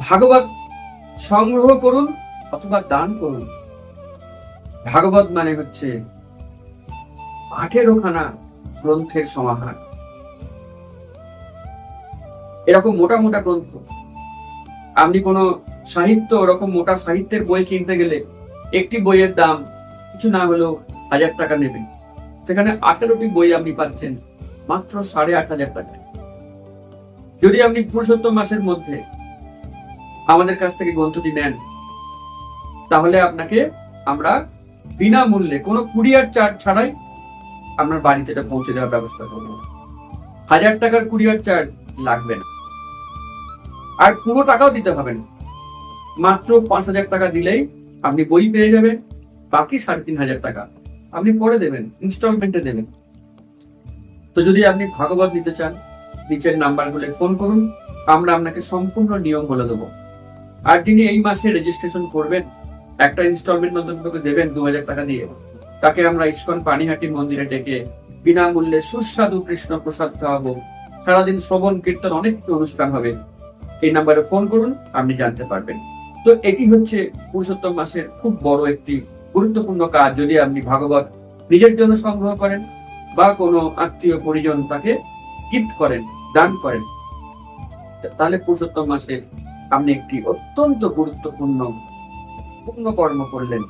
ভাগবত সংগ্রহ করুন অথবা দান করুন। ভাগবত মানে হচ্ছে 18খানা গ্রন্থের সমাহার। এরকম মোটা মোটা গ্রন্থ, আপনি কোনো সাহিত্য, ওরকম মোটা সাহিত্যের বই কিনতে গেলে একটি বইয়ের দাম কিছু না হলেও 1000 টাকা নেবে। সেখানে 18টি বই আপনি পাচ্ছেন মাত্র 8500 টাকায়। যদি আপনি পুরুষোত্তম মাসের মধ্যে আমাদের কাছ থেকে গ্রন্থটি নেন, তাহলে আপনাকে আমরা বিনামূল্যে কোনো কুরিয়ার চার্জ ছাড়াই আপনার বাড়িতে এটা পৌঁছে দেওয়ার ব্যবস্থা করবো। 1000 টাকার কুরিয়ার চার্জ লাগবে না, আর পুরো টাকাও দিতে হবে না। মাত্র 5000 টাকা দিলেই আপনি বই পেয়ে যাবেন। বাকি 3500 টাকা আপনি পরে দেবেন, ইনস্টলমেন্টে দেবেন। তো যদি আপনি ভাগবত নিতে চান, নিচের নাম্বারগুলো ফোন করুন, আমরা আপনাকে সম্পূর্ণ নিয়ম বলে দেবো। আর যিনি এই মাসে রেজিস্ট্রেশন করবেন, একটা ইনস্টলমেন্ট নতুন দেবেন 2000 টাকা দিয়ে, তাকে আমরা ইস্কন পানিহাটি মন্দিরে ডেকে বিনামূল্যে সুস্বাদু কৃষ্ণ প্রসাদ খাওয়াবো। সারাদিন শ্রবণ কীর্তন, অনেক অনুষ্ঠান হবে। এই নাম্বারে ফোন করুন, আপনি জানতে পারবেন। তো এটি হচ্ছে পুরুষোত্তম মাসের খুব বড় একটি গুরুত্বপূর্ণ কাজ। যদি আপনি ভাগবত নিজের জন্য সংগ্রহ করেন বা কোনো আত্মীয় পরিজন তাকে গিফট করেন, দান করেন, তাহলে পুরুষোত্তম মাসে আপনি একটি অত্যন্ত গুরুত্বপূর্ণ পুণ্য কর্ম করলেন।